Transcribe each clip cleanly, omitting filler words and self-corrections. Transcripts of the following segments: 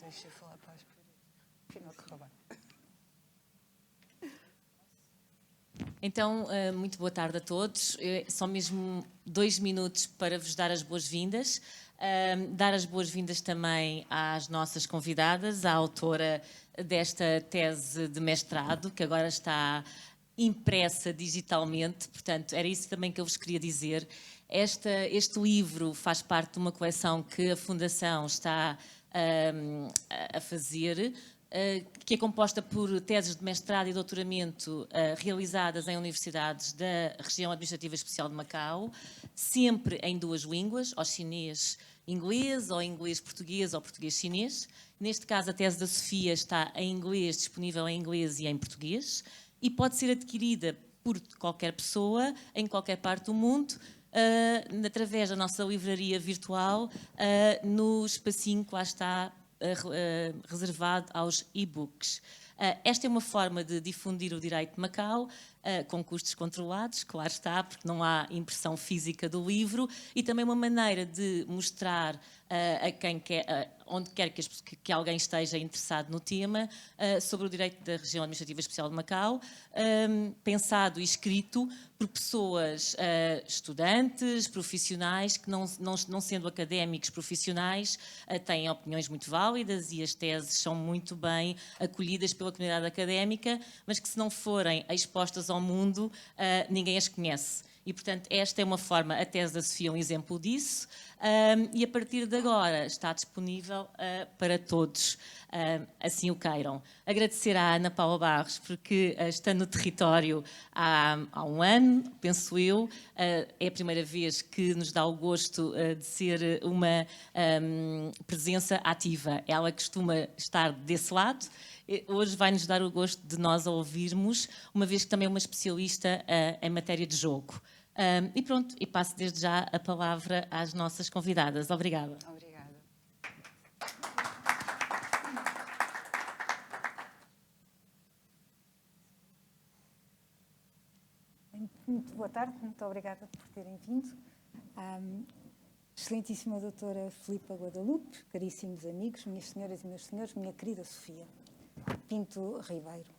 Deixa eu falar para as afinal correu bem. Então, muito boa tarde a todos. Só mesmo 2 minutos para vos dar as boas-vindas. Dar as boas-vindas também às nossas convidadas, à autora desta tese de mestrado, que agora está impressa digitalmente, portanto, era isso também que eu vos queria dizer. Este livro faz parte de uma coleção que a Fundação está a fazer, que é composta por teses de mestrado e doutoramento realizadas em universidades da região administrativa especial de Macau, sempre em 2 línguas, ou chinês-inglês, ou inglês-português, ou português-chinês. Neste caso, a tese da Sofia está em inglês, disponível em inglês e em português, e pode ser adquirida por qualquer pessoa, em qualquer parte do mundo, através da nossa livraria virtual, no espacinho que lá está reservado aos e-books. Esta é uma forma de difundir o direito de Macau, com custos controlados, claro está, porque não há impressão física do livro, e também uma maneira de mostrar a quem quer, onde quer que alguém esteja interessado no tema, sobre o direito da região administrativa especial de Macau, pensado e escrito por pessoas, estudantes, profissionais, que não sendo académicos profissionais, têm opiniões muito válidas e as teses são muito bem acolhidas pela comunidade académica, mas que se não forem expostas ao mundo, ninguém as conhece. E, portanto, esta é uma forma, a tese da Sofia é um exemplo disso, e a partir de agora está disponível para todos, assim o queiram. Agradecer à Ana Paula Barros, porque está no território há 1 ano, penso eu, é a primeira vez que nos dá o gosto de ser uma presença ativa. Ela costuma estar desse lado. Hoje vai-nos dar o gosto de nós a ouvirmos, uma vez que também é uma especialista em matéria de jogo. E pronto, e passo desde já a palavra às nossas convidadas. Obrigada. Obrigada. Muito boa tarde, muito obrigada por terem vindo. Excelentíssima doutora Filipa Guadalupe, caríssimos amigos, minhas senhoras e meus senhores, minha querida Sofia Pinto Ribeiro.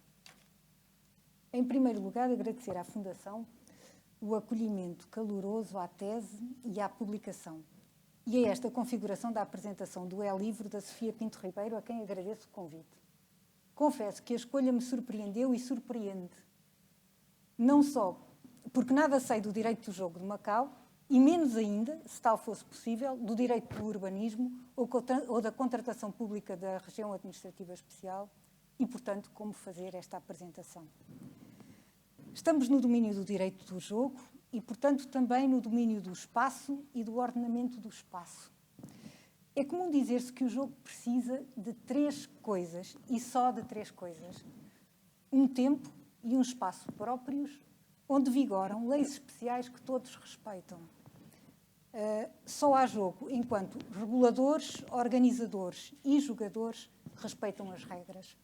Em primeiro lugar, agradecer à Fundação o acolhimento caloroso à tese e à publicação, e a esta configuração da apresentação do e-livro da Sofia Pinto Ribeiro, a quem agradeço o convite. Confesso que a escolha me surpreendeu e surpreende. Não só porque nada sei do direito do jogo de Macau, e menos ainda, se tal fosse possível, do direito do urbanismo ou da contratação pública da região administrativa especial, e, portanto, como fazer esta apresentação. Estamos no domínio do direito do jogo e, portanto, também no domínio do espaço e do ordenamento do espaço. É comum dizer-se que o jogo precisa de 3 coisas, e só de 3 coisas. Um tempo e um espaço próprios, onde vigoram leis especiais que todos respeitam. Só há jogo enquanto reguladores, organizadores e jogadores respeitam as regras.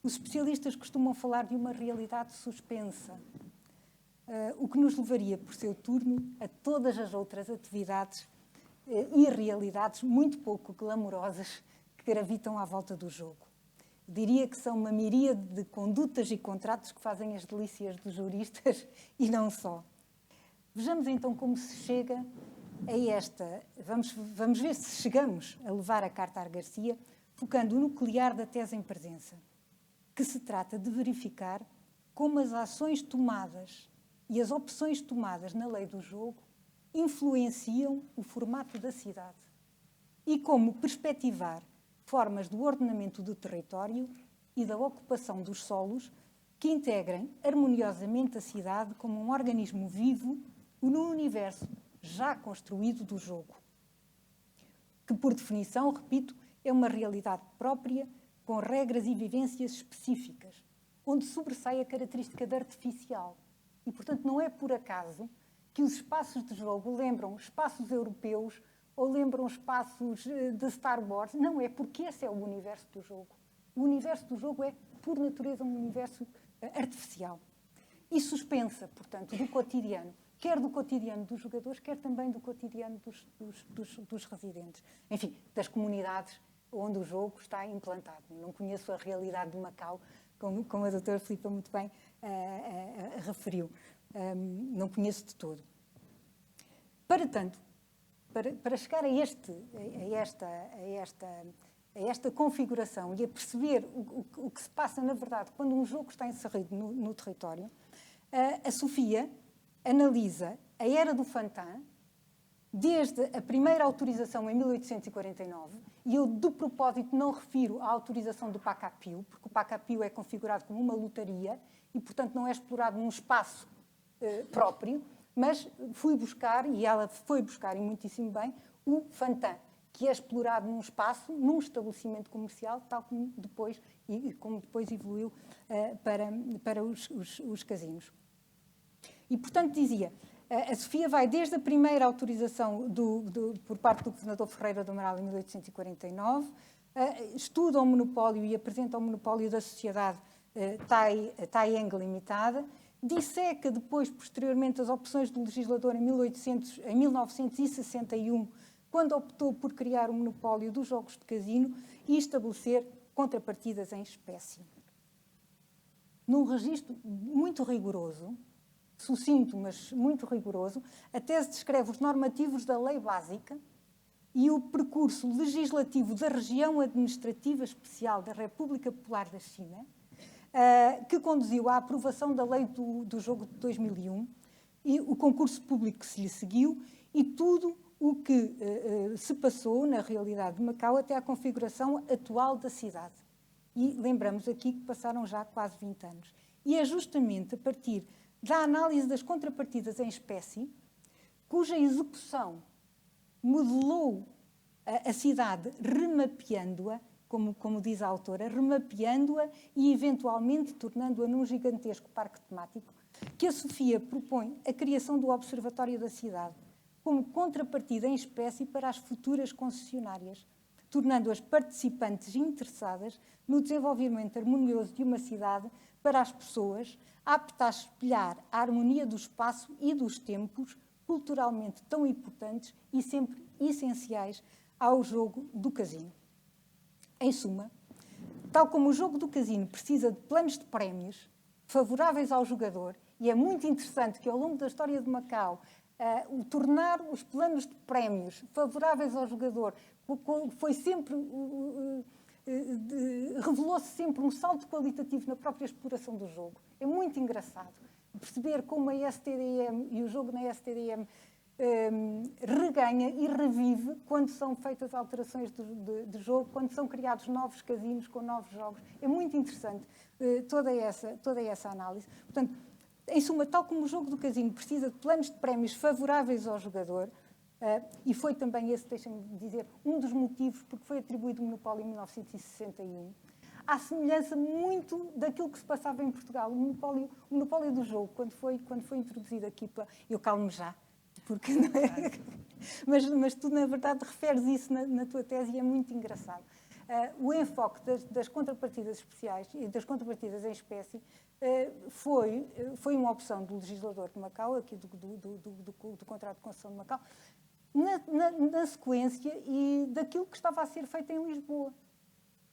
Os especialistas costumam falar de uma realidade suspensa, o que nos levaria, por seu turno, a todas as outras atividades e realidades muito pouco glamourosas que gravitam à volta do jogo. Diria que são uma miríade de condutas e contratos que fazem as delícias dos juristas e não só. Vejamos então como se chega a esta... Vamos ver se chegamos a levar a carta a Garcia, focando o nuclear da tese em presença, que se trata de verificar como as ações tomadas e as opções tomadas na lei do jogo influenciam o formato da cidade e como perspectivar formas do ordenamento do território e da ocupação dos solos que integrem harmoniosamente a cidade como um organismo vivo no universo já construído do jogo, que, por definição, repito, é uma realidade própria com regras e vivências específicas, onde sobressai a característica de artificial. E, portanto, não é por acaso que os espaços de jogo lembram espaços europeus ou lembram espaços de Star Wars. Não, é porque esse é o universo do jogo. O universo do jogo é, por natureza, um universo artificial. E suspensa, portanto, do cotidiano, quer do cotidiano dos jogadores, quer também do cotidiano dos residentes. Enfim, das comunidades onde o jogo está implantado. Não conheço a realidade de Macau, como a doutora Filipa muito bem referiu. Não conheço de todo. Para tanto, para chegar a esta configuração e a perceber o que se passa, na verdade, quando um jogo está inserido no território, a Sofia analisa a era do Fantin, desde a primeira autorização em 1849, e eu, de propósito, não refiro à autorização do Pacapio, porque o Pacapio é configurado como uma lotaria e, portanto, não é explorado num espaço próprio, mas fui buscar, e ela foi buscar, e muitíssimo bem, o Fantin, que é explorado num espaço, num estabelecimento comercial, tal como depois, evoluiu para os casinos. E, portanto, dizia, a Sofia vai desde a primeira autorização por parte do governador Ferreira do Amaral em 1849, estuda o monopólio e apresenta o monopólio da sociedade Taiyang Limitada, disseca depois, posteriormente, as opções do legislador em 1961, quando optou por criar o monopólio dos jogos de casino e estabelecer contrapartidas em espécie. Num registro muito rigoroso, sucinto, mas muito rigoroso, a tese descreve os normativos da lei básica e o percurso legislativo da região administrativa especial da República Popular da China, que conduziu à aprovação da lei do jogo de 2001, e o concurso público que se lhe seguiu, e tudo o que se passou na realidade de Macau até à configuração atual da cidade. E lembramos aqui que passaram já quase 20 anos. E é justamente a partir da análise das contrapartidas em espécie, cuja execução modelou a cidade, remapeando-a, como diz a autora, remapeando-a e, eventualmente, tornando-a num gigantesco parque temático, que a Sofia propõe a criação do Observatório da Cidade, como contrapartida em espécie para as futuras concessionárias, tornando-as participantes interessadas no desenvolvimento harmonioso de uma cidade para as pessoas, apta a espelhar a harmonia do espaço e dos tempos, culturalmente tão importantes e sempre essenciais ao jogo do casino. Em suma, tal como o jogo do casino precisa de planos de prémios favoráveis ao jogador, e é muito interessante que ao longo da história de Macau, o tornar os planos de prémios favoráveis ao jogador foi sempre, revelou-se sempre um salto qualitativo na própria exploração do jogo. É muito engraçado perceber como a STDM e o jogo na STDM reganha e revive quando são feitas alterações de jogo, quando são criados novos casinos com novos jogos. É muito interessante toda essa análise. Portanto, em suma, tal como o jogo do casino precisa de planos de prémios favoráveis ao jogador, e foi também esse, deixem-me dizer, um dos motivos porque foi atribuído o monopólio em 1961, à semelhança muito daquilo que se passava em Portugal. O monopólio do jogo, quando foi introduzido aqui, eu calmo já, porque não é? mas tu, na verdade, referes isso na tua tese e é muito engraçado. O enfoque das contrapartidas especiais e das contrapartidas em espécie foi uma opção do legislador de Macau, aqui do contrato de concessão de Macau, na sequência e daquilo que estava a ser feito em Lisboa.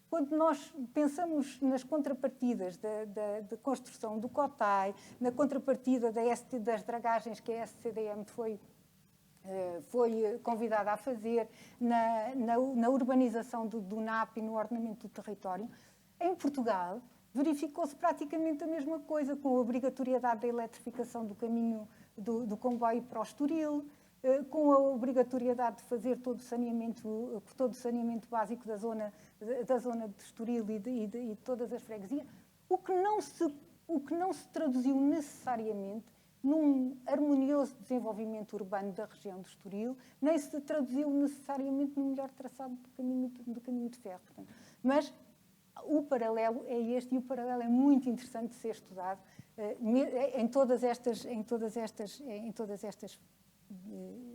Quando nós pensamos nas contrapartidas da construção do Cotai, na contrapartida das dragagens que a SCDM foi convidada a fazer, na urbanização do NAP e no ordenamento do território, em Portugal verificou-se praticamente a mesma coisa, com a obrigatoriedade da eletrificação do caminho do comboio para o Estoril, com a obrigatoriedade de fazer todo o saneamento básico da zona de Estoril e de todas as freguesias, o que não se traduziu necessariamente num harmonioso desenvolvimento urbano da região de Estoril, nem se traduziu necessariamente no melhor traçado do caminho de ferro. Portanto, mas o paralelo é este, e o paralelo é muito interessante de ser estudado em todas estas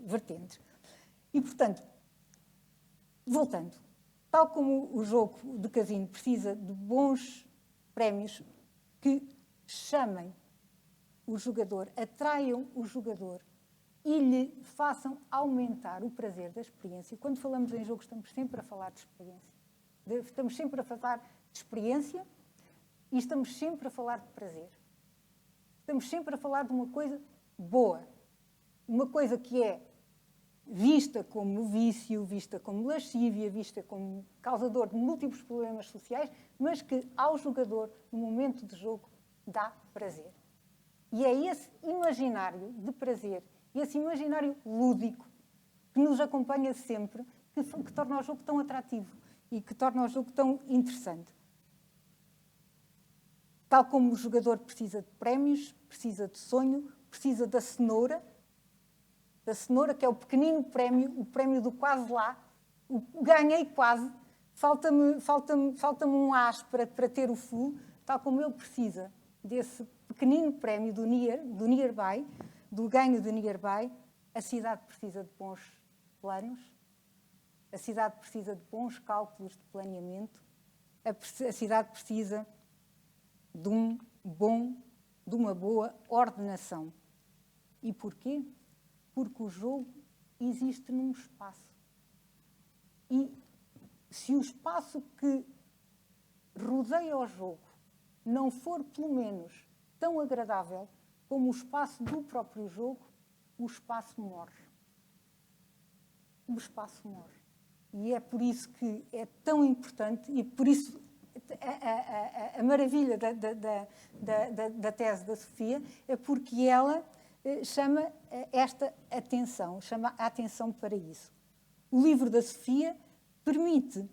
vertentes. E, portanto, voltando, tal como o jogo de casino precisa de bons prémios que chamem o jogador, atraiam o jogador e lhe façam aumentar o prazer da experiência. Quando falamos em jogo, estamos sempre a falar de experiência. Estamos sempre a falar de experiência e estamos sempre a falar de prazer. Estamos sempre a falar de uma coisa boa. Uma coisa que é vista como vício, vista como lascívia, vista como causador de múltiplos problemas sociais, mas que ao jogador, no momento de jogo, dá prazer. E é esse imaginário de prazer, esse imaginário lúdico, que nos acompanha sempre, que torna o jogo tão atrativo e que torna o jogo tão interessante. Tal como o jogador precisa de prémios, precisa de sonho, precisa da cenoura que é o pequenino prémio, o prémio do quase lá, o ganhei quase, falta-me um as para ter o full, tal como ele precisa desse pequenino prémio do nearby, do ganho do nearby. A cidade precisa de bons planos, a cidade precisa de bons cálculos de planeamento, a cidade precisa de uma boa ordenação. E porquê? Porque o jogo existe num espaço. E se o espaço que rodeia o jogo não for, pelo menos, tão agradável como o espaço do próprio jogo, o espaço morre. O espaço morre. E é por isso que é tão importante, e por isso a maravilha da tese da Sofia é porque ela chama esta atenção, chama a atenção para isso. O livro da Sofia permite,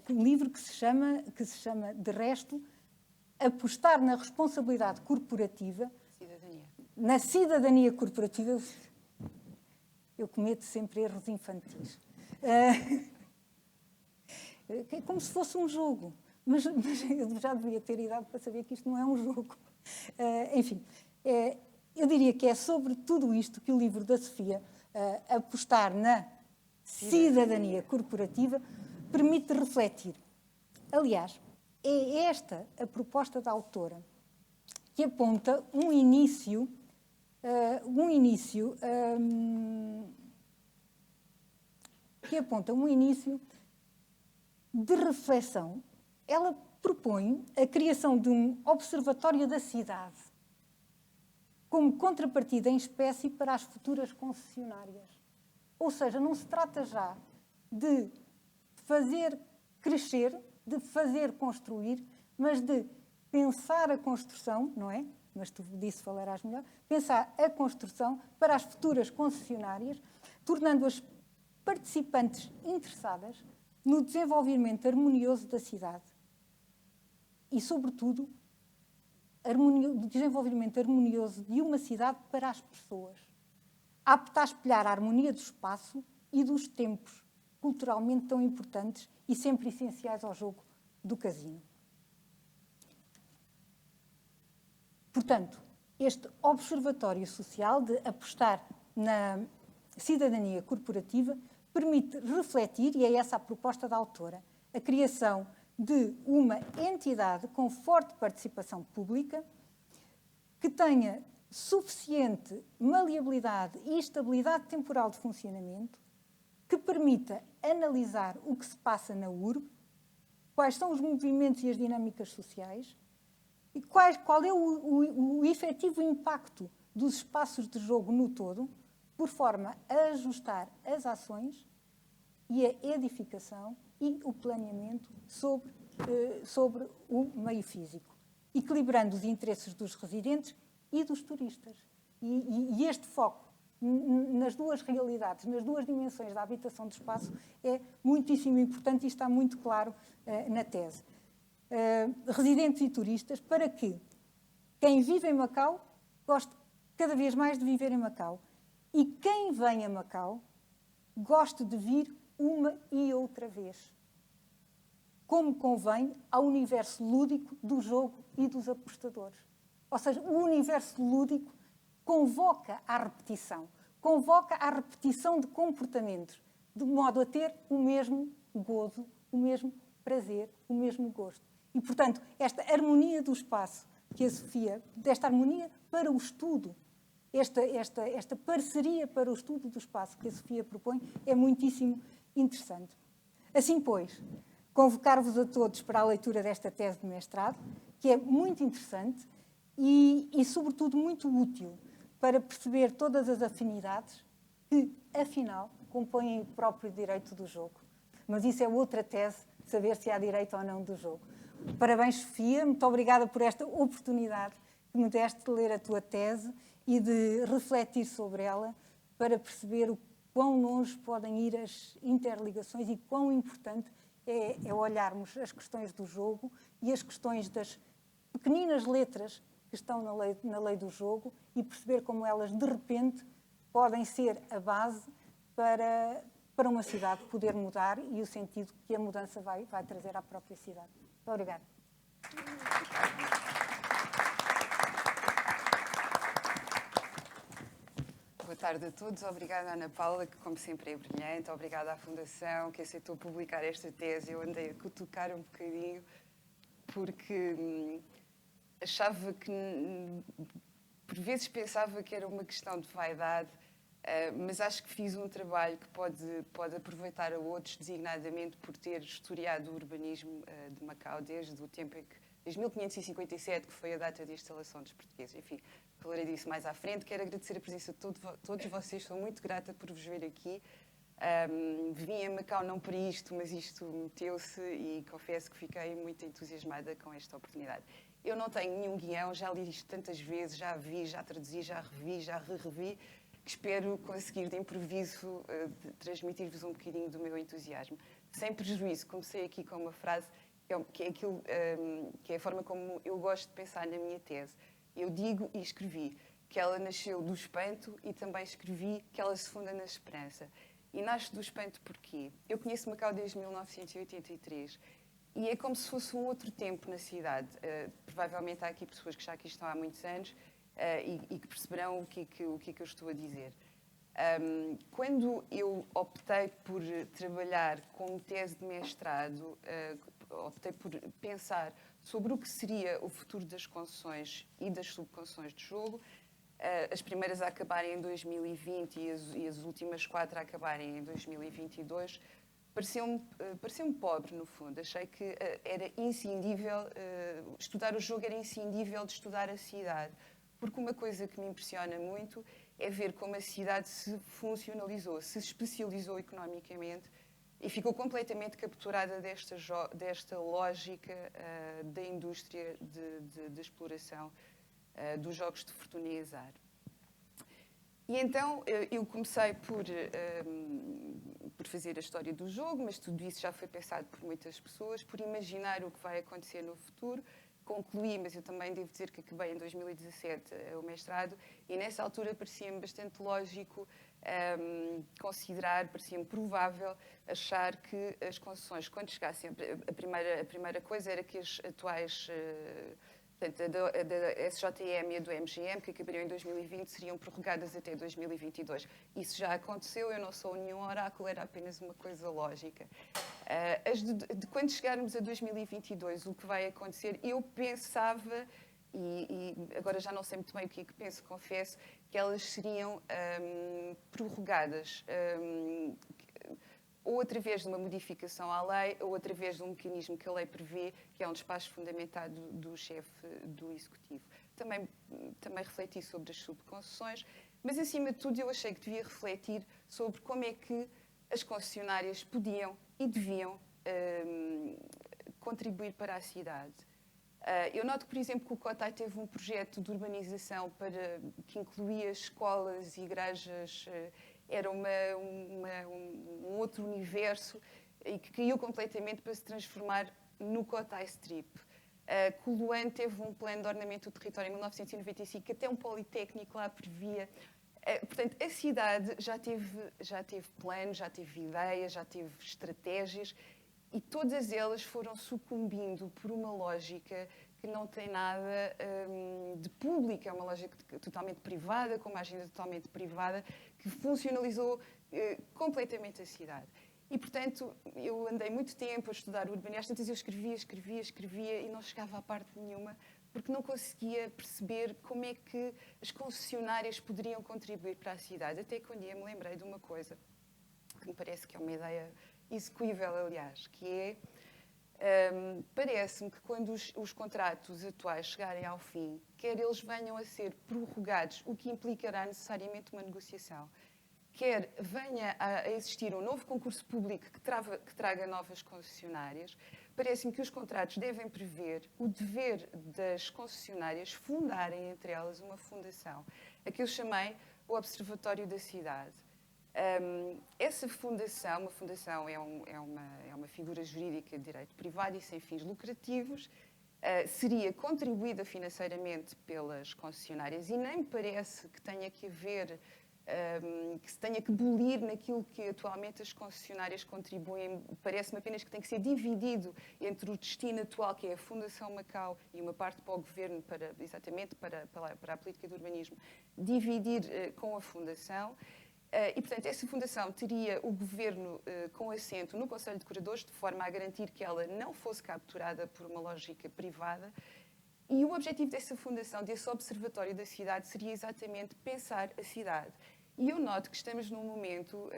um livro que se chama, de resto, apostar na responsabilidade corporativa, na cidadania corporativa. Eu cometo sempre erros infantis. É como se fosse um jogo, mas eu já devia ter idade para saber que isto não é um jogo. Enfim, eu diria que é sobre tudo isto que o livro da Sofia, apostar na cidadania corporativa, permite refletir. Aliás, é esta a proposta da autora, que aponta um início de reflexão. Ela propõe a criação de um observatório da cidade como contrapartida em espécie para as futuras concessionárias. Ou seja, não se trata já de fazer crescer, de fazer construir, mas de pensar a construção, não é? Mas tu disso falarás melhor. Pensar a construção para as futuras concessionárias, tornando-as participantes interessadas no desenvolvimento harmonioso da cidade e, sobretudo, do desenvolvimento harmonioso de uma cidade para as pessoas, apta a espelhar a harmonia do espaço e dos tempos, culturalmente tão importantes e sempre essenciais ao jogo do casino. Portanto, este observatório social de apostar na cidadania corporativa permite refletir, e é essa a proposta da autora, a criação de uma entidade com forte participação pública que tenha suficiente maleabilidade e estabilidade temporal de funcionamento, que permita analisar o que se passa na urbe, quais são os movimentos e as dinâmicas sociais e qual é o efetivo impacto dos espaços de jogo no todo, por forma a ajustar as ações e a edificação e o planeamento sobre o meio físico, equilibrando os interesses dos residentes e dos turistas. E este foco nas duas realidades, nas duas dimensões da habitação do espaço, é muitíssimo importante e está muito claro na tese. Residentes e turistas, para que quem vive em Macau goste cada vez mais de viver em Macau e quem vem a Macau goste de vir uma e outra vez, como convém ao universo lúdico do jogo e dos apostadores. Ou seja, o universo lúdico convoca à repetição de comportamentos, de modo a ter o mesmo gozo, o mesmo prazer, o mesmo gosto. E, portanto, esta harmonia do espaço que a Sofia, desta harmonia para o estudo, esta parceria para o estudo do espaço que a Sofia propõe, é muitíssimo interessante. Assim, pois, convocar-vos a todos para a leitura desta tese de mestrado, que é muito interessante e, sobretudo, muito útil para perceber todas as afinidades que, afinal, compõem o próprio direito do jogo. Mas isso é outra tese, saber se há direito ou não do jogo. Parabéns, Sofia. Muito obrigada por esta oportunidade que me deste de ler a tua tese e de refletir sobre ela para perceber o quão longe podem ir as interligações e quão importante é olharmos as questões do jogo e as questões das pequeninas letras que estão na lei do jogo e perceber como elas, de repente, podem ser a base para uma cidade poder mudar e o sentido que a mudança vai trazer à própria cidade. Muito obrigada. Boa tarde a todos. Obrigada, Ana Paula, que como sempre é brilhante. Obrigada à Fundação, que aceitou publicar esta tese. Eu andei a cutucar um bocadinho, porque achava que, por vezes pensava que era uma questão de vaidade, mas acho que fiz um trabalho que pode aproveitar a outros, designadamente por ter historiado o urbanismo de Macau desde o tempo em que, desde 1557, que foi a data de instalação dos portugueses. Enfim, falarei disso mais à frente. Quero agradecer a presença de todos vocês. Sou muito grata por vos ver aqui. Vim a Macau não para isto, mas isto meteu-se e confesso que fiquei muito entusiasmada com esta oportunidade. Eu não tenho nenhum guião, já li isto tantas vezes, já vi, já traduzi, já revi, já revi, que espero conseguir de improviso transmitir-vos um bocadinho do meu entusiasmo. Sem prejuízo, comecei aqui com uma frase que é a forma como eu gosto de pensar na minha tese. Eu digo e escrevi que ela nasceu do espanto e também escrevi que ela se funda na esperança. E nasce do espanto porquê? Eu conheço Macau desde 1983 e é como se fosse um outro tempo na cidade. Provavelmente há aqui pessoas que já aqui estão há muitos anos e que perceberão o que é que eu estou a dizer. Quando eu optei por trabalhar como tese de mestrado, optei por pensar sobre o que seria o futuro das concessões e das subconcessões de jogo, as primeiras a acabarem em 2020 e as últimas 4 a acabarem em 2022, pareceu-me pobre, no fundo. Achei que era inscindível, estudar o jogo era inscindível de estudar a cidade. Porque uma coisa que me impressiona muito é ver como a cidade se funcionalizou, se especializou economicamente e ficou completamente capturada desta lógica da indústria de exploração dos jogos de fortuna e azar. E então eu comecei por fazer a história do jogo, mas tudo isso já foi pensado por muitas pessoas, por imaginar o que vai acontecer no futuro. Concluí, mas eu também devo dizer que acabei em 2017 o mestrado, e nessa altura parecia-me bastante lógico considerar, parecia-me provável achar que as concessões, quando chegassem, a primeira coisa era que as atuais, portanto, a da SJM e a do MGM, que acabariam em 2020, seriam prorrogadas até 2022. Isso já aconteceu, eu não sou nenhum oráculo, era apenas uma coisa lógica. De quando chegarmos a 2022, o que vai acontecer, eu pensava, e agora já não sei muito bem o que é que penso, confesso, que elas seriam prorrogadas ou através de uma modificação à lei, ou através de um mecanismo que a lei prevê, que é um despacho fundamentado do chefe do Executivo. Também refleti sobre as subconcessões, mas, acima de tudo, eu achei que devia refletir sobre como é que as concessionárias podiam e deviam contribuir para a cidade. Eu noto, por exemplo, que o Cotai teve um projeto de urbanização que incluía escolas, igrejas, era um outro universo e que caiu completamente para se transformar no Cotai Strip. Coluan teve um plano de ordenamento do território em 1995, que até um politécnico lá previa. Portanto, a cidade já teve planos, já teve ideias, já teve estratégias, e todas elas foram sucumbindo por uma lógica que não tem nada de pública, é uma lógica totalmente privada, com uma agenda totalmente privada, que funcionalizou completamente a cidade. E, portanto, eu andei muito tempo a estudar o urbanismo, às tantas eu escrevia e não chegava a parte nenhuma, porque não conseguia perceber como é que as concessionárias poderiam contribuir para a cidade. Até que um dia me lembrei de uma coisa, que me parece que é uma ideia execuível, aliás, que é Parece-me que quando os contratos atuais chegarem ao fim, quer eles venham a ser prorrogados, o que implicará necessariamente uma negociação, quer venha a existir um novo concurso público que traga novas concessionárias, parece-me que os contratos devem prever o dever das concessionárias fundarem entre elas uma fundação, a que eu chamei o Observatório da Cidade. Essa fundação, uma fundação é uma figura jurídica de direito privado e sem fins lucrativos, seria contribuída financeiramente pelas concessionárias e nem me parece que tenha que haver, que se tenha que bolir naquilo que atualmente as concessionárias contribuem. Parece-me apenas que tem que ser dividido entre o destino atual, que é a Fundação Macau, e uma parte para o Governo, exatamente para a política de urbanismo, dividir com a Fundação. E, portanto, essa fundação teria o governo com assento no Conselho de Curadores, de forma a garantir que ela não fosse capturada por uma lógica privada. E o objetivo dessa fundação, desse observatório da cidade, seria exatamente pensar a cidade. E eu noto que estamos num momento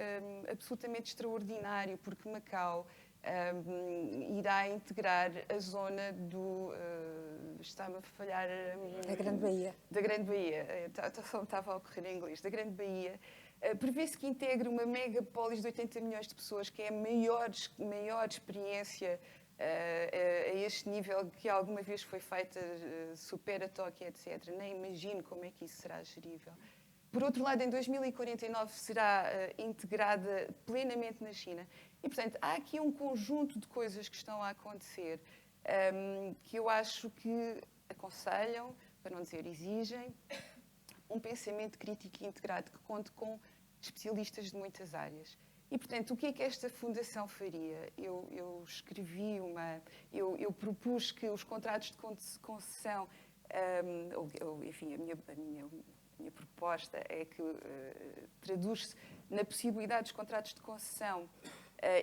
absolutamente extraordinário, porque Macau irá integrar a zona do... está-me a falhar... Da Grande Baía. Da Grande Baía. Estava a ocorrer em inglês. Da Grande Baía. Prevê-se que integre uma megapolis de 80 milhões de pessoas, que é a maior experiência a este nível que alguma vez foi feita, supera Tóquio, etc. Nem imagino como é que isso será gerível. Por outro lado, em 2049 será integrada plenamente na China. E, portanto, há aqui um conjunto de coisas que estão a acontecer que eu acho que aconselham, para não dizer exigem, um pensamento crítico e integrado que conte com especialistas de muitas áreas. E, portanto, o que é que esta fundação faria? Eu escrevi eu propus que os contratos de concessão, enfim, a minha proposta é que traduz-se na possibilidade dos contratos de concessão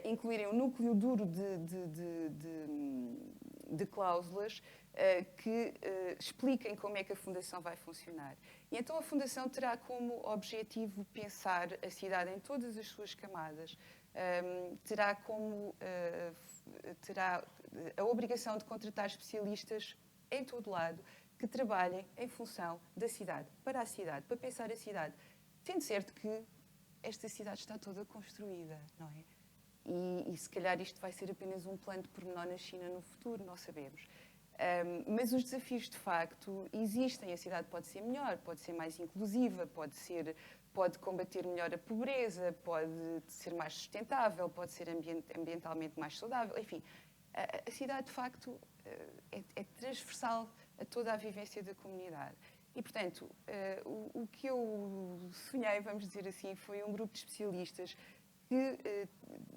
incluírem um núcleo duro de cláusulas que expliquem como é que a Fundação vai funcionar. E então a Fundação terá como objetivo pensar a cidade em todas as suas camadas, terá a obrigação de contratar especialistas em todo lado que trabalhem em função da cidade, para pensar a cidade, tendo certo que esta cidade está toda construída, não é? E se calhar isto vai ser apenas um plano de pormenor na China no futuro, não sabemos. Mas os desafios, de facto, existem. A cidade pode ser melhor, pode ser mais inclusiva, pode combater melhor a pobreza, pode ser mais sustentável, pode ser ambientalmente mais saudável. Enfim, a cidade, de facto, é transversal a toda a vivência da comunidade. E, portanto, o que eu sonhei, vamos dizer assim, foi um grupo de especialistas que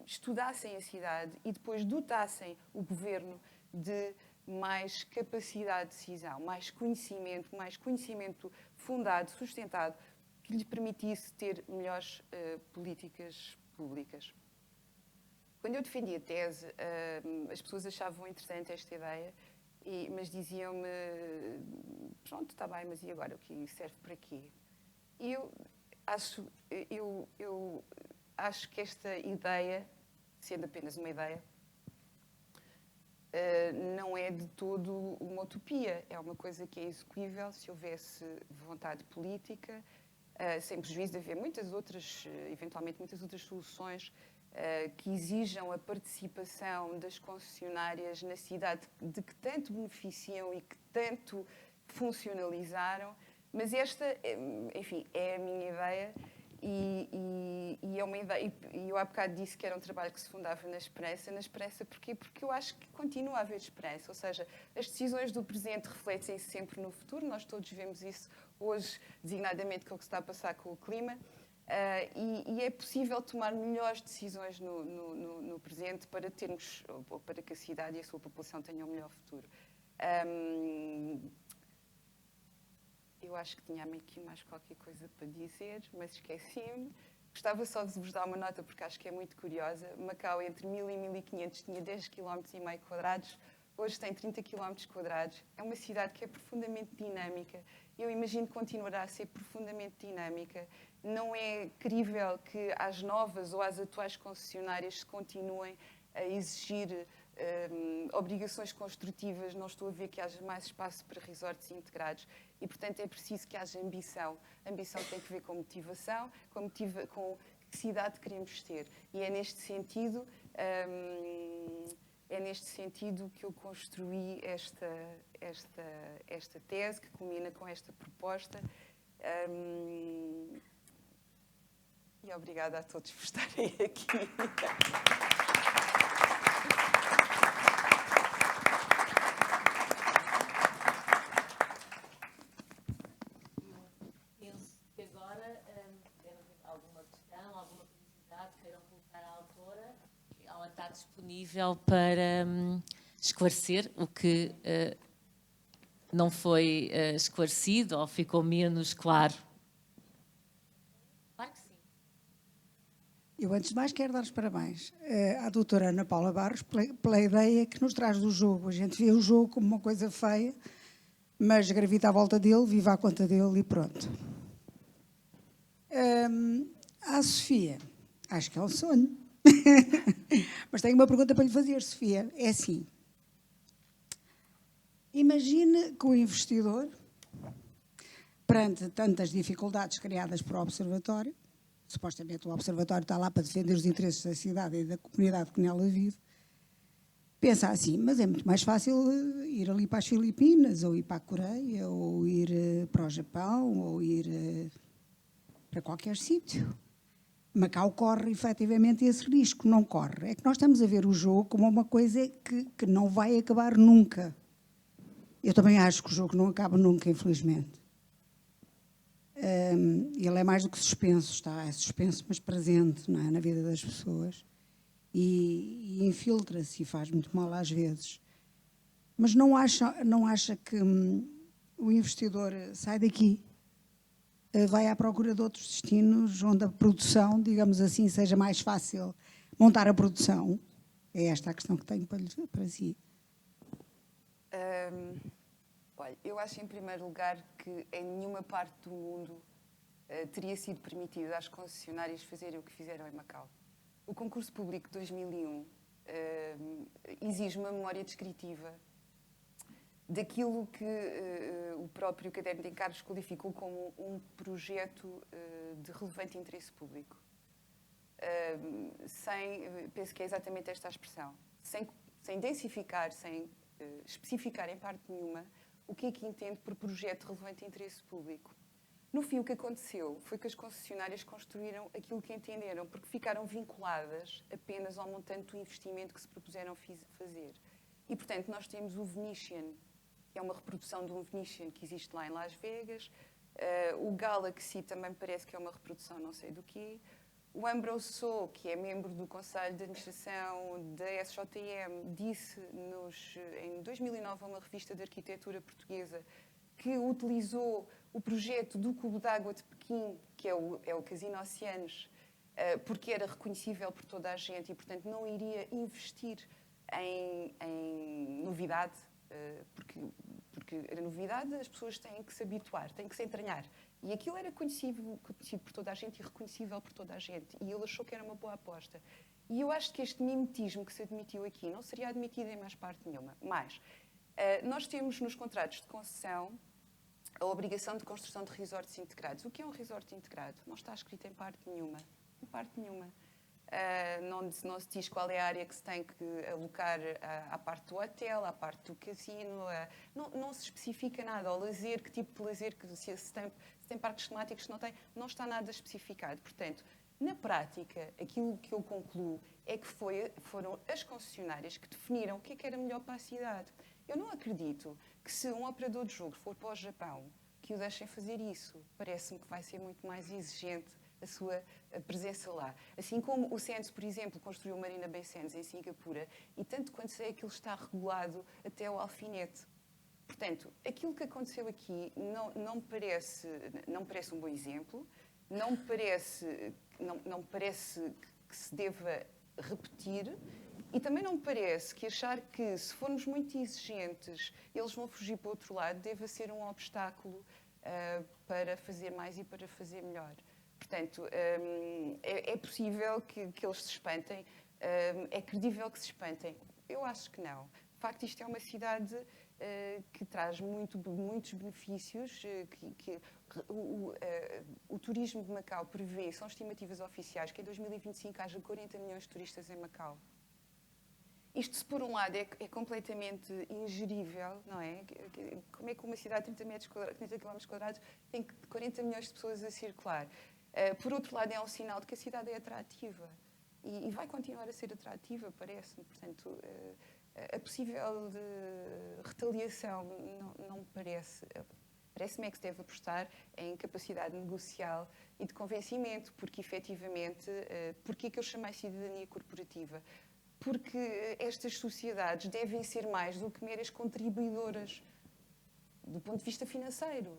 estudassem a cidade e depois dotassem o governo de mais capacidade de decisão, mais conhecimento fundado, sustentado, que lhe permitisse ter melhores políticas públicas. Quando eu defendi a tese, as pessoas achavam interessante esta ideia, mas diziam-me, pronto, está bem, mas e agora? O que serve para quê? E eu acho que esta ideia, sendo apenas uma ideia, não é de todo uma utopia. É uma coisa que é execuível se houvesse vontade política, sem prejuízo de haver eventualmente muitas outras soluções que exijam a participação das concessionárias na cidade de que tanto beneficiam e que tanto funcionalizaram. Mas esta, enfim, é a minha ideia. E é uma ideia, e eu há bocado disse que era um trabalho que se fundava na esperança porquê? Porque eu acho que continua a haver esperança, ou seja, as decisões do presente refletem-se sempre no futuro, nós todos vemos isso hoje, designadamente com o que se está a passar com o clima, e é possível tomar melhores decisões no presente para que a cidade e a sua população tenham um melhor futuro. Eu acho que tinha aqui mais qualquer coisa para dizer, mas esqueci-me. Gostava só de vos dar uma nota, porque acho que é muito curiosa. Macau, entre 1000 e 1500, tinha 10,5 km². Hoje tem 30 km². É uma cidade que é profundamente dinâmica. Eu imagino que continuará a ser profundamente dinâmica. Não é crível que às novas ou às atuais concessionárias se continuem a exigir obrigações construtivas, não estou a ver que haja mais espaço para resorts integrados e, portanto, é preciso que haja ambição. A ambição tem que ver com motivação, com que cidade queremos ter. E é neste sentido que eu construí esta tese, que culmina com esta proposta. E obrigada a todos por estarem aqui. Penso que agora, alguma questão, alguma curiosidade queiram colocar à autora, ela está disponível para esclarecer o que não foi esclarecido ou ficou menos claro. Claro que sim. Eu, antes de mais, quero dar os parabéns à doutora Ana Paula Barros pela ideia que nos traz do jogo. A gente vê o jogo como uma coisa feia, mas gravita à volta dele, vive à conta dele e pronto. À Sofia, acho que é um sonho. Mas tenho uma pergunta para lhe fazer, Sofia. É assim. Imagine que o investidor, perante tantas dificuldades criadas por o Observatório, supostamente o Observatório está lá para defender os interesses da cidade e da comunidade que nela vive, pensa assim, mas é muito mais fácil ir ali para as Filipinas, ou ir para a Coreia, ou ir para o Japão, ou ir para qualquer sítio. Macau corre efetivamente esse risco, não corre. É que nós estamos a ver o jogo como uma coisa que não vai acabar nunca. Eu também acho que o jogo não acaba nunca, infelizmente. Ele é mais do que suspenso, é suspenso, mas presente, não é, na vida das pessoas. E infiltra-se e faz muito mal às vezes. Mas não acha que o investidor sai daqui, vai à procura de outros destinos onde a produção, digamos assim, seja mais fácil montar a produção? É esta a questão que tenho para si. Olha, eu acho, em primeiro lugar, que em nenhuma parte do mundo teria sido permitido às concessionárias fazerem o que fizeram em Macau. O concurso público de 2001 exige uma memória descritiva daquilo que o próprio caderno de encargos qualificou como um projeto de relevante interesse público. Penso que é exatamente esta a expressão. Sem densificar, sem especificar em parte nenhuma o que é que entende por projeto de relevante interesse público. No fim, o que aconteceu foi que as concessionárias construíram aquilo que entenderam, porque ficaram vinculadas apenas ao montante do investimento que se propuseram fazer. E, portanto, nós temos o Venetian, que é uma reprodução de um Venetian que existe lá em Las Vegas. O Galaxy também parece que é uma reprodução não sei do quê. O Ambrose So, que é membro do Conselho de Administração da SJM, disse em 2009 a uma revista de arquitetura portuguesa que utilizou o projeto do Cubo d'Água de Pequim, que é o Casino Oceanos, porque era reconhecível por toda a gente e, portanto, não iria investir em novidade, porque a novidade as pessoas têm que se habituar, têm que se entranhar. E aquilo era conhecido por toda a gente e reconhecível por toda a gente. E ele achou que era uma boa aposta. E eu acho que este mimetismo que se admitiu aqui não seria admitido em mais parte nenhuma. Mas nós temos nos contratos de concessão a obrigação de construção de resorts integrados. O que é um resort integrado? Não está escrito em parte nenhuma. Em parte nenhuma. Não se diz qual é a área que se tem que alocar à parte do hotel, à parte do casino. Não se especifica nada. Ao lazer, que tipo de lazer, se tem parques temáticos, se não tem, não está nada especificado. Portanto, na prática, aquilo que eu concluo é que foram as concessionárias que definiram o que é que era melhor para a cidade. Eu não acredito que se um operador de jogo for para o Japão, que o deixem fazer isso. Parece-me que vai ser muito mais exigente a sua presença lá. Assim como o Sands, por exemplo, construiu o Marina Bay Sands em Singapura, e tanto quanto sei, aquilo está regulado até ao alfinete. Portanto, aquilo que aconteceu aqui não me parece um bom exemplo, não me parece que se deva repetir, e também não me parece que achar que, se formos muito exigentes, eles vão fugir para o outro lado, deva ser um obstáculo para fazer mais e para fazer melhor. Portanto, é possível que eles se espantem, é credível que se espantem. Eu acho que não. De facto, isto é uma cidade que traz muitos benefícios, o turismo de Macau prevê, são estimativas oficiais, que em 2025 haja 40 milhões de turistas em Macau. Isto, se por um lado é completamente ingerível, não é? Como é que uma cidade de 30 km² tem 40 milhões de pessoas a circular? Por outro lado, é um sinal de que a cidade é atrativa. E vai continuar a ser atrativa, parece-me. Portanto, a possível retaliação não me parece. Parece-me é que se deve apostar em capacidade negocial e de convencimento, porque, efetivamente, porque é que eu chamei cidadania corporativa? Porque estas sociedades devem ser mais do que meras contribuidoras do ponto de vista financeiro.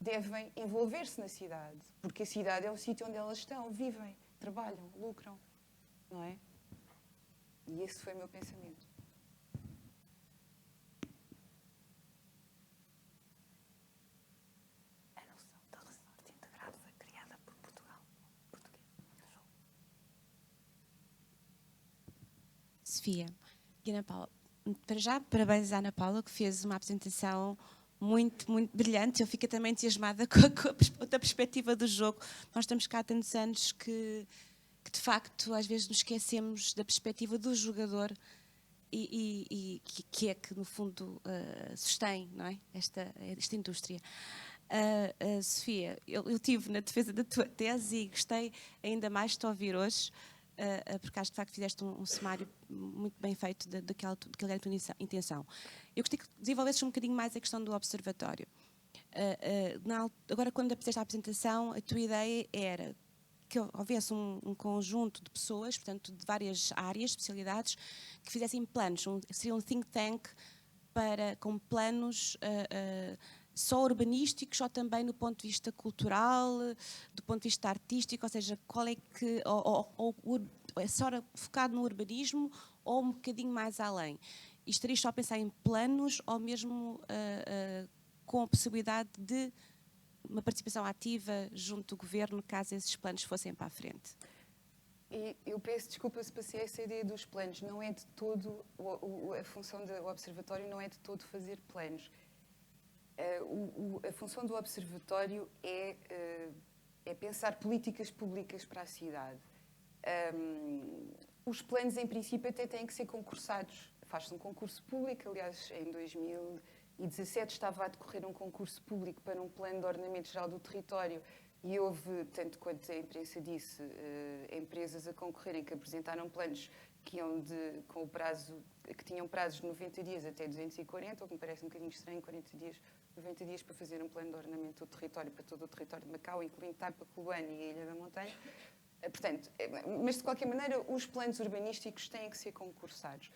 Devem envolver-se na cidade, porque a cidade é o sítio onde elas estão, vivem, trabalham, lucram, não é? E esse foi o meu pensamento. A noção de resort integrado foi criada por Portugal. Sofia e Ana Paula. Para já, parabéns à Ana Paula, que fez uma apresentação muito, muito brilhante. Eu fico também entusiasmada com a perspectiva do jogo. Nós estamos cá há tantos anos que de facto, às vezes nos esquecemos da perspectiva do jogador e que é que, no fundo, sustém, não é? esta indústria. Sofia, eu estive na defesa da tua tese e gostei ainda mais de te ouvir hoje, porque acho que de facto fizeste um sumário muito bem feito daquela era a tua intenção. Eu gostei que desenvolvesses um bocadinho mais a questão do observatório. Agora, quando fizeste a apresentação, a tua ideia era que houvesse um conjunto de pessoas, portanto, de várias áreas, especialidades, que fizessem planos, seria um think tank com planos só urbanísticos ou também do ponto de vista cultural, do ponto de vista artístico, ou seja, qual é que é só focado no urbanismo ou um bocadinho mais além? E estarias só a pensar em planos ou mesmo com a possibilidade de uma participação ativa junto do governo, caso esses planos fossem para a frente? E eu peço desculpa se passei essa ideia dos planos. Não é de todo, a função do observatório não é de todo fazer planos. A função do observatório é pensar políticas públicas para a cidade. Os planos, em princípio, até têm que ser concursados. Faz-se um concurso público, aliás, em 2017 estava a decorrer um concurso público para um plano de ordenamento geral do território e houve, tanto quanto a imprensa disse, empresas a concorrerem que apresentaram planos que tinham prazos de 90 dias até 240, o que me parece um bocadinho estranho, 90 dias para fazer um plano de ordenamento do território para todo o território de Macau, incluindo Taipa, Colubane e a Ilha da Montanha. Portanto, mas de qualquer maneira, os planos urbanísticos têm que ser concursados.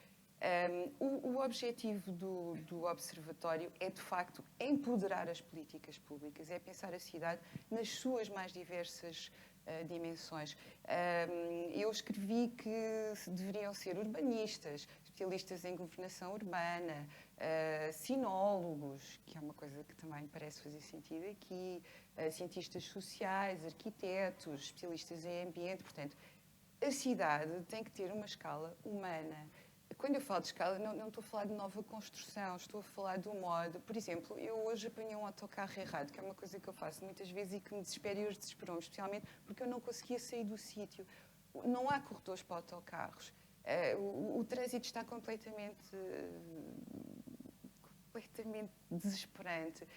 O objetivo do observatório é, de facto, empoderar as políticas públicas, é pensar a cidade nas suas mais diversas dimensões. Eu escrevi que deveriam ser urbanistas, especialistas em governação urbana, sinólogos, que é uma coisa que também parece fazer sentido aqui, cientistas sociais, arquitetos, especialistas em ambiente. Portanto, a cidade tem que ter uma escala humana. Quando eu falo de escala, não estou a falar de nova construção, estou a falar do modo. Por exemplo, eu hoje apanhei um autocarro errado, que é uma coisa que eu faço muitas vezes e que me desespera e hoje desesperou-me, especialmente porque eu não conseguia sair do sítio. Não há corredores para autocarros. O trânsito está completamente desesperante.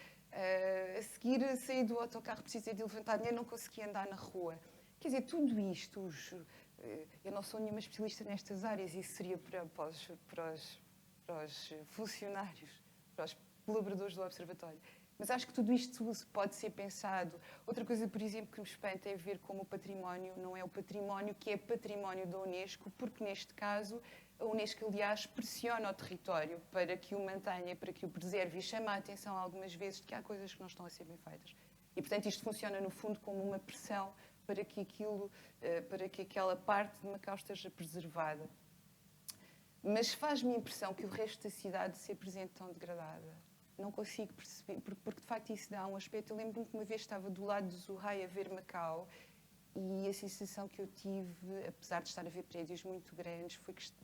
A seguir, a sair do autocarro, precisei de levantar dinheiro, não conseguia andar na rua. Quer dizer, tudo isto... Eu não sou nenhuma especialista nestas áreas, isso seria para os funcionários, para os colaboradores do Observatório. Mas acho que tudo isto pode ser pensado. Outra coisa, por exemplo, que me espanta tem a ver com o património, não é o património que é património da Unesco, porque neste caso a Unesco, aliás, pressiona o território para que o mantenha, para que o preserve e chama a atenção algumas vezes de que há coisas que não estão a ser bem feitas. E, portanto, isto funciona, no fundo, como uma pressão para que aquela parte de Macau esteja preservada. Mas faz-me a impressão que o resto da cidade se apresenta tão degradada. Não consigo perceber, porque de facto isso dá um aspecto. Eu lembro-me que uma vez estava do lado de Zhuhai a ver Macau E a sensação que eu tive, apesar de estar a ver prédios muito grandes,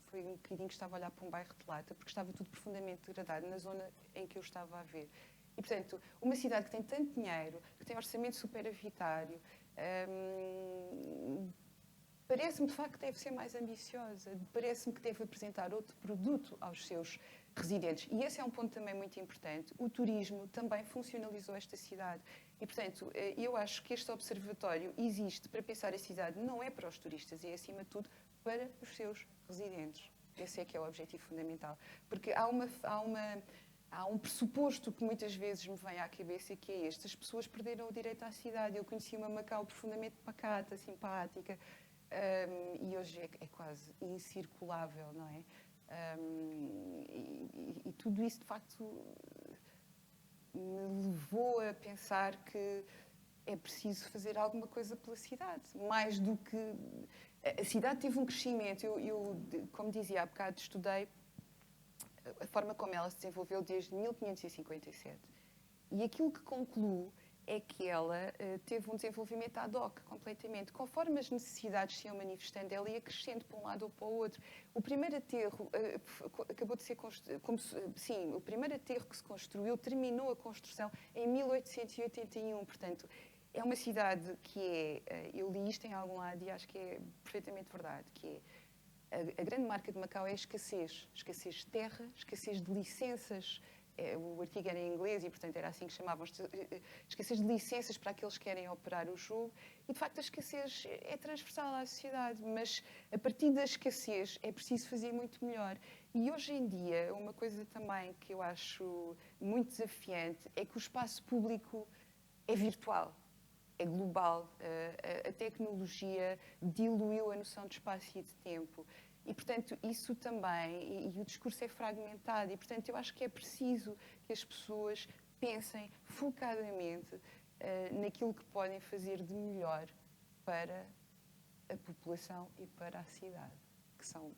foi um bocadinho que estava a olhar para um bairro de lata, porque estava tudo profundamente degradado na zona em que eu estava a ver. E, portanto, uma cidade que tem tanto dinheiro, que tem orçamento superavitário, parece-me de facto que deve ser mais ambiciosa, parece-me que deve apresentar outro produto aos seus residentes. E esse é um ponto também muito importante. O turismo também funcionalizou esta cidade. E, portanto, eu acho que este observatório existe para pensar a cidade, não é para os turistas, é acima de tudo para os seus residentes. Esse é que é o objetivo fundamental. Porque há um pressuposto que muitas vezes me vem à cabeça, que é este: as pessoas perderam o direito à cidade. Eu conheci uma Macau profundamente pacata, simpática, e hoje é quase incirculável, não é? E tudo isso, de facto, me levou a pensar que é preciso fazer alguma coisa pela cidade, mais do que... A cidade teve um crescimento. Eu, como dizia há bocado, estudei a forma como ela se desenvolveu desde 1557. E aquilo que concluo é que ela teve um desenvolvimento ad hoc, completamente. Conforme as necessidades se iam manifestando, ela ia crescendo para um lado ou para o outro. O primeiro aterro acabou de ser o primeiro aterro que se construiu terminou a construção em 1881. Portanto, é uma cidade que eu li isto em algum lado e acho que é perfeitamente verdade, que a grande marca de Macau é a escassez. Escassez de terra, escassez de licenças. O artigo era em inglês e, portanto, era assim que chamavam, escassez de licenças para aqueles que querem operar o jogo. E, de facto, a escassez é transversal à sociedade, mas a partir da escassez é preciso fazer muito melhor. E hoje em dia, uma coisa também que eu acho muito desafiante é que o espaço público é virtual, é global. A tecnologia diluiu a noção de espaço e de tempo. E, portanto, isso também, e o discurso é fragmentado, e, portanto, eu acho que é preciso que as pessoas pensem focadamente naquilo que podem fazer de melhor para a população e para a cidade, que são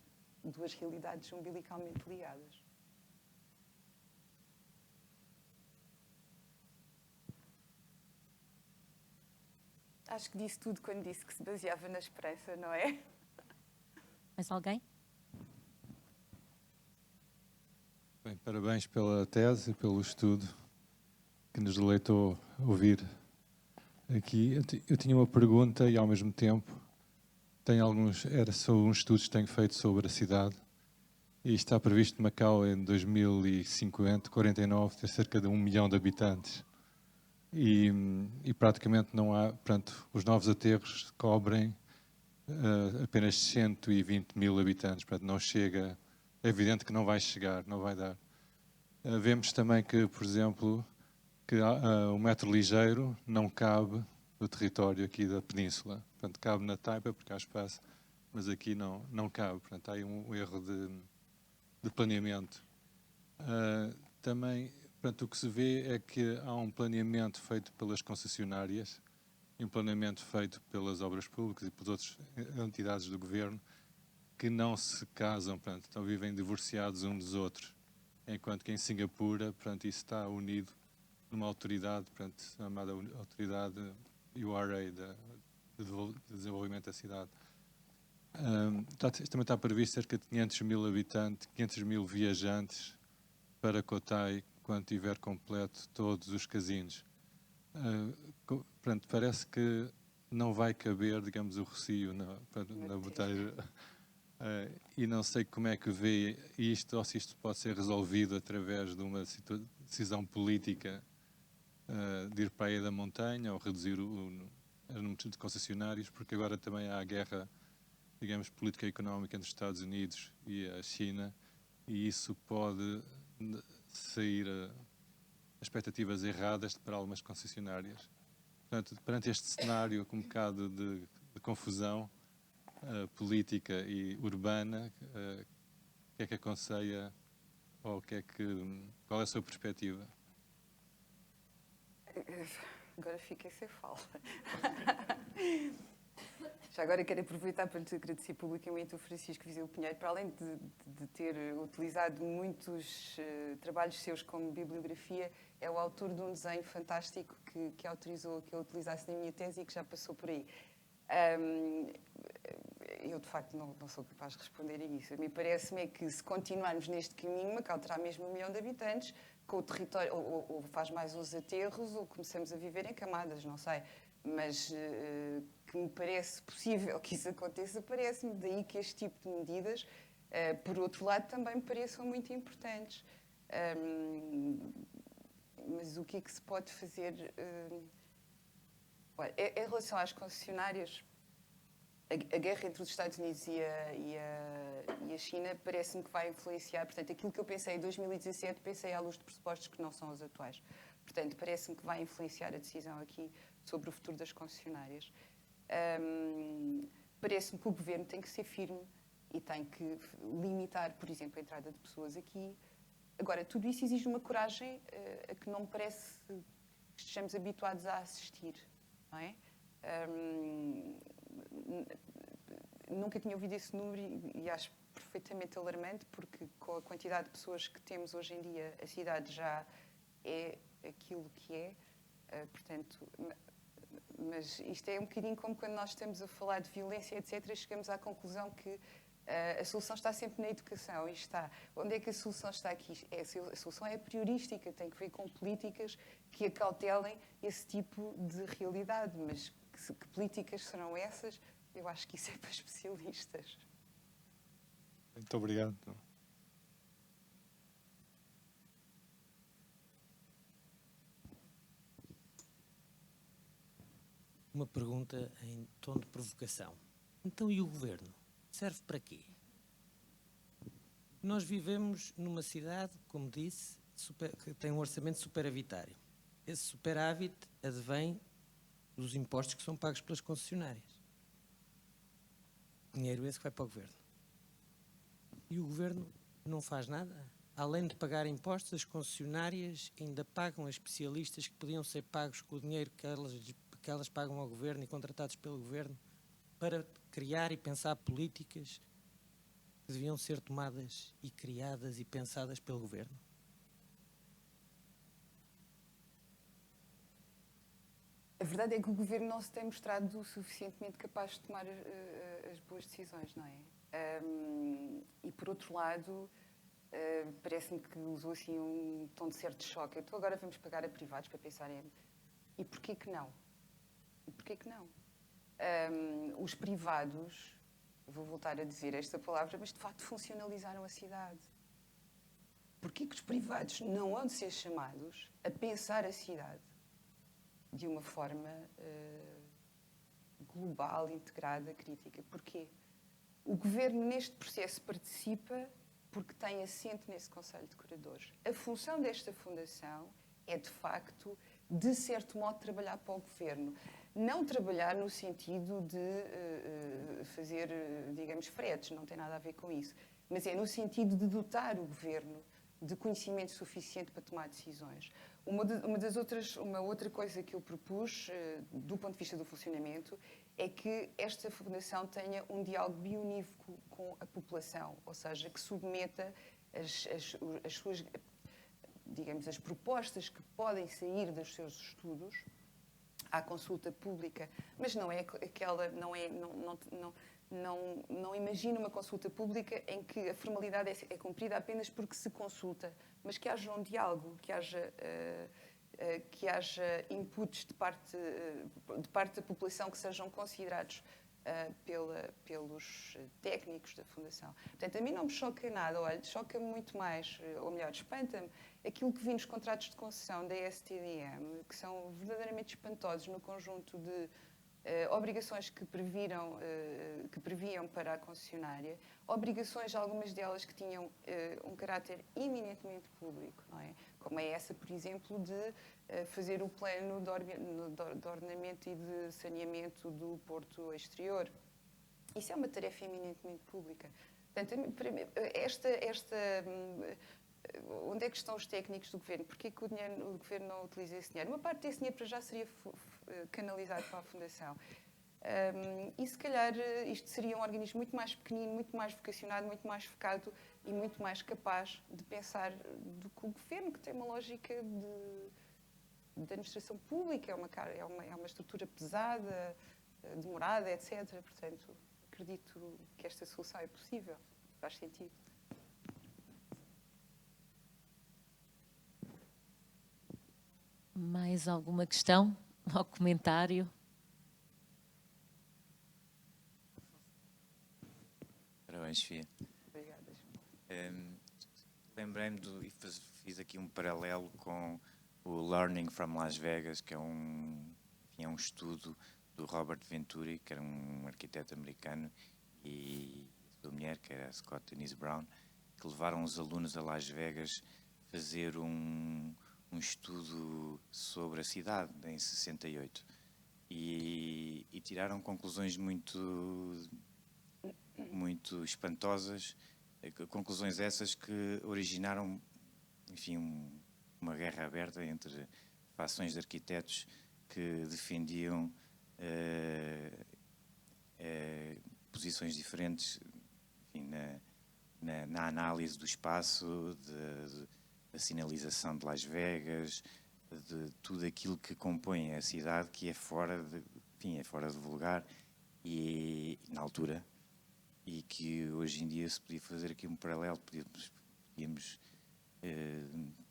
duas realidades umbilicalmente ligadas. Acho que disse tudo quando disse que se baseava na esperança, não é? Mais alguém? Bem, parabéns pela tese e pelo estudo que nos deleitou ouvir aqui. Eu tinha uma pergunta e, ao mesmo tempo, era sobre uns estudos que tenho feito sobre a cidade. E está previsto Macau em 2050, 49, ter cerca de 1 milhão de habitantes. E praticamente não há, portanto, os novos aterros cobrem apenas 120 mil habitantes, portanto não chega, é evidente que não vai chegar, não vai dar. Vemos também que, por exemplo, que o metro ligeiro não cabe no território aqui da península, portanto cabe na Taipa porque há espaço, mas aqui não cabe, portanto há aí um erro de planeamento. Também, portanto, o que se vê é que há um planeamento feito pelas concessionárias, um planeamento feito pelas obras públicas e pelas outras entidades do governo, que não se casam, portanto, então vivem divorciados uns dos outros, enquanto que em Singapura, portanto, isso está unido numa autoridade, portanto, chamada Autoridade URA, de Desenvolvimento da Cidade. Também está previsto cerca de 500 mil habitantes, 500 mil viajantes para Cotai, quando tiver completo todos os casinos. Portanto, parece que não vai caber, digamos, o Rossio na boteira. E não sei como é que vê isto, ou se isto pode ser resolvido através de uma decisão política de ir para a Ilha da Montanha ou reduzir o número de concessionários, porque agora também há a guerra, digamos, política e económica entre os Estados Unidos e a China, e isso pode sair a expectativas erradas para algumas concessionárias. Portanto, perante este cenário com um bocado de confusão política e urbana, o que é que aconselha, ou qual é a sua perspectiva? Agora fiquei sem fala. Já agora quero aproveitar para te agradecer publicamente o Francisco Viseu Pinheiro, para além de ter utilizado muitos trabalhos seus como bibliografia, é o autor de um desenho fantástico que eu utilizasse na minha tese e que já passou por aí. Eu, de facto, não sou capaz de responder a isso. A mim parece-me que, se continuarmos neste caminho, Macau terá mesmo 1 milhão de habitantes, com o território, ou faz mais uns aterros, ou começamos a viver em camadas, não sei. Mas que me parece possível que isso aconteça, parece-me. Daí que este tipo de medidas, por outro lado, também me pareçam muito importantes. Mas o que é que se pode fazer? Olha, em relação às concessionárias, a guerra entre os Estados Unidos e a China parece-me que vai influenciar. Portanto, aquilo que eu pensei em 2017, pensei à luz de pressupostos que não são os atuais. Portanto, parece-me que vai influenciar a decisão aqui sobre o futuro das concessionárias. Parece-me que o governo tem que ser firme e tem que limitar, por exemplo, a entrada de pessoas aqui. Agora, tudo isso exige uma coragem a que não me parece que estejamos habituados a assistir, não é? Nunca tinha ouvido esse número e acho perfeitamente alarmante, porque com a quantidade de pessoas que temos hoje em dia, a cidade já é aquilo que é. Portanto, mas isto é um bocadinho como quando nós estamos a falar de violência, etc., chegamos à conclusão que a solução está sempre na educação. E está. Onde é que a solução está aqui? A solução é priorística, tem que ver com políticas que acautelem esse tipo de realidade. Mas que políticas serão essas? Eu acho que isso é para especialistas. Muito obrigado. Uma pergunta em tom de provocação. Então, e o governo? Serve para quê? Nós vivemos numa cidade, como disse, que tem um orçamento superavitário. Esse superávit advém dos impostos que são pagos pelas concessionárias. Dinheiro esse que vai para o governo. E o governo não faz nada? Além de pagar impostos, as concessionárias ainda pagam a especialistas que podiam ser pagos com o dinheiro que elas pagam ao governo e contratados pelo governo para criar e pensar políticas que deviam ser tomadas e criadas e pensadas pelo governo. A verdade é que o governo não se tem mostrado suficientemente capaz de tomar as boas decisões, não é? E, por outro lado, parece-me que usou assim um tom de certo choque. Então agora vamos pagar a privados para pensar em... E porquê que não? E porquê que não? Os privados, vou voltar a dizer esta palavra, mas de facto funcionalizaram a cidade. Porquê que os privados não hão de ser chamados a pensar a cidade de uma forma global, integrada, crítica? Porquê? O governo neste processo participa porque tem assento nesse Conselho de Curadores. A função desta fundação é, de facto, de certo modo, trabalhar para o governo. Não trabalhar no sentido de fazer, digamos, fretes, não tem nada a ver com isso. Mas é no sentido de dotar o governo de conhecimento suficiente para tomar decisões. Uma outra coisa que eu propus, do ponto de vista do funcionamento, é que esta fundação tenha um diálogo bionívoco com a população, ou seja, que submeta as suas, digamos, as propostas que podem sair dos seus estudos à consulta pública, mas não é aquela, não imagino uma consulta pública em que a formalidade é cumprida apenas porque se consulta, mas que haja um diálogo, que haja inputs de parte da população que sejam considerados pelos técnicos da Fundação. Portanto, a mim não me choca nada, olha, choca-me muito mais, ou melhor, espanta-me, aquilo que vi nos contratos de concessão da STDM, que são verdadeiramente espantosos no conjunto de obrigações que previam para a concessionária, obrigações, algumas delas que tinham um caráter eminentemente público, não é? Como é essa, por exemplo, de fazer o plano de ordenamento e de saneamento do porto exterior. Isso é uma tarefa eminentemente pública. Portanto, onde é que estão os técnicos do governo? Porquê que o governo não utiliza esse dinheiro? Uma parte desse dinheiro para já seria canalizado para a Fundação. E se calhar isto seria um organismo muito mais pequenino, muito mais vocacionado, muito mais focado e muito mais capaz de pensar do que o governo, que tem uma lógica de administração pública, é uma estrutura pesada, demorada, etc. Portanto, acredito que esta solução é possível. Faz sentido. Mais alguma questão ou comentário? Parabéns, Sofia. Obrigada. Lembrei-me e fiz aqui um paralelo com o Learning from Las Vegas, que é um estudo do Robert Venturi, que era um arquiteto americano, e sua mulher, que era a Scott Denise Brown, que levaram os alunos a Las Vegas fazer um estudo sobre a cidade em 68 e tiraram conclusões muito espantosas, conclusões essas que originaram, enfim, uma guerra aberta entre fações de arquitetos que defendiam posições diferentes, enfim, na análise do espaço, da sinalização de Las Vegas, de tudo aquilo que compõe a cidade, que é fora de vulgar e na altura, e que hoje em dia se podia fazer aqui um paralelo, podíamos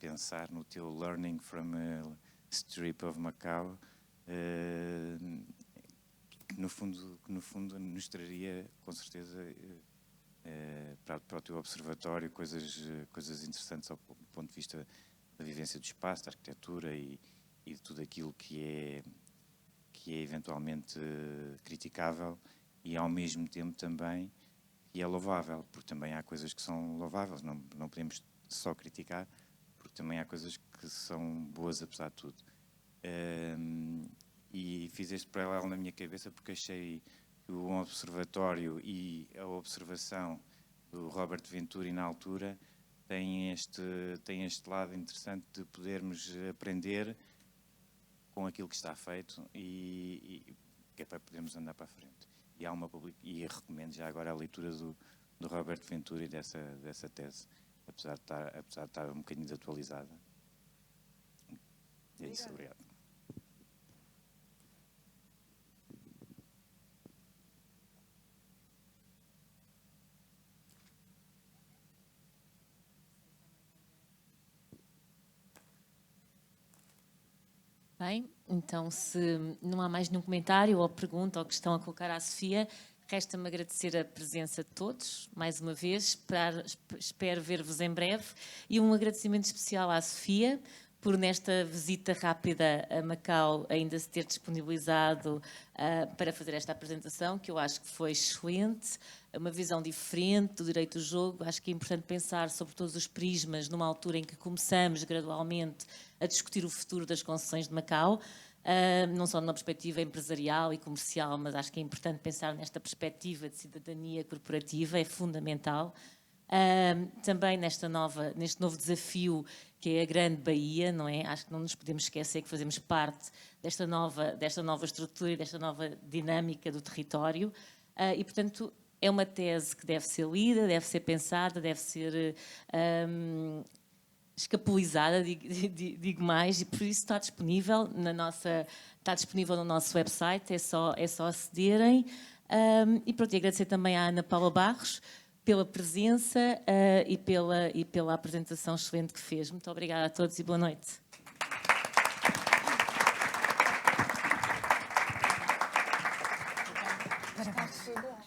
pensar no teu Learning from a Strip of Macau, que no fundo nos traria, com certeza, para o teu observatório coisas interessantes do ponto de vista da vivência do espaço, da arquitetura e de tudo aquilo que é eventualmente criticável e ao mesmo tempo também que é louvável, porque também há coisas que são louváveis, não podemos só criticar, porque também há coisas que são boas apesar de tudo. E fiz este paralelo na minha cabeça porque achei que o observatório e a observação do Robert Venturi na altura tem este lado interessante de podermos aprender com aquilo que está feito e que é para podermos andar para a frente. E recomendo já agora a leitura do Robert Venturi dessa tese, apesar de estar um bocadinho desatualizada. E é isso, obrigado. Bem, então se não há mais nenhum comentário ou pergunta ou questão a colocar à Sofia, resta-me agradecer a presença de todos, mais uma vez, espero ver-vos em breve, e um agradecimento especial à Sofia, por nesta visita rápida a Macau ainda se ter disponibilizado para fazer esta apresentação, que eu acho que foi excelente, uma visão diferente do direito do jogo. Acho que é importante pensar sobre todos os prismas numa altura em que começamos gradualmente a discutir o futuro das concessões de Macau, não só numa perspectiva empresarial e comercial, mas acho que é importante pensar nesta perspectiva de cidadania corporativa, é fundamental. Também neste novo desafio que é a Grande Baía, não é? Acho que não nos podemos esquecer que fazemos parte desta nova estrutura e desta nova dinâmica do território e, portanto, é uma tese que deve ser lida, deve ser pensada, deve ser escapulizada, digo mais, e por isso está disponível no nosso website, é só acederem. E pronto, e agradecer também à Ana Paula Barros pela presença e pela apresentação excelente que fez. Muito obrigada a todos e boa noite. Foi bom.